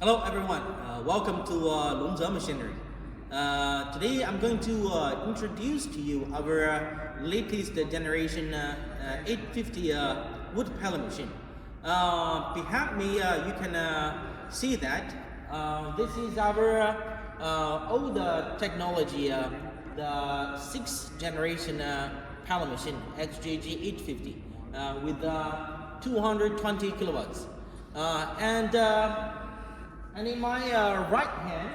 Hello everyone, welcome to Longze Machinery. Today I'm going to introduce to you our latest generation 850 wood pellet machine. Behind me you can see that this is our old technology, the 6th generation pellet machine XGJ850 with 220 kilowatts. And in my right hand,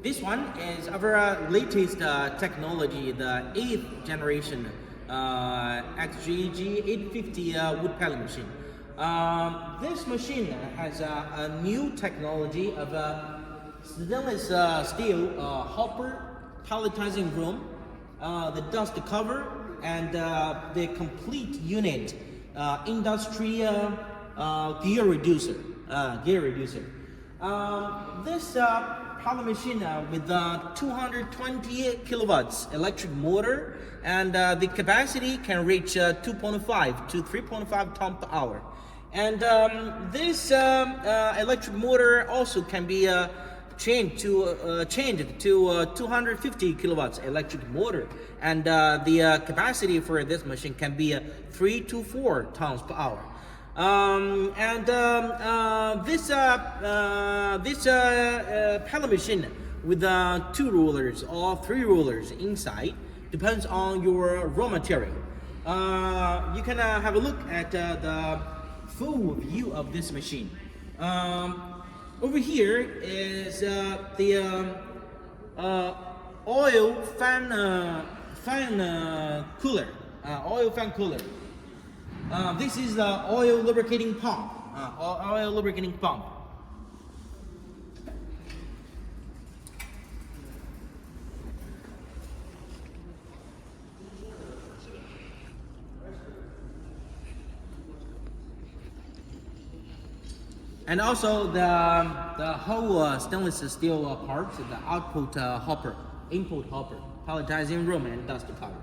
this one is our latest technology, the 8th generation XGJ850 wood pellet machine. This machine has a new technology of stainless steel hopper, palletizing room, the dust cover, and the complete unit industrial gear reducer. This pellet machine with 220 kilowatts electric motor, and the capacity can reach 2.5 to 3.5 tons per hour. And this electric motor also can be changed to 250 kilowatts electric motor, and the capacity for this machine can be 3 to 4 tons per hour. This pellet machine with 2 rollers or 3 rollers inside depends on your raw material. You can have a look at the full view of this machine. Over here is the oil fan cooler. Oil fan cooler. This is the oil lubricating pump. And also the whole stainless steel parts, the output hopper, input hopper, palletizing room, and dust cover.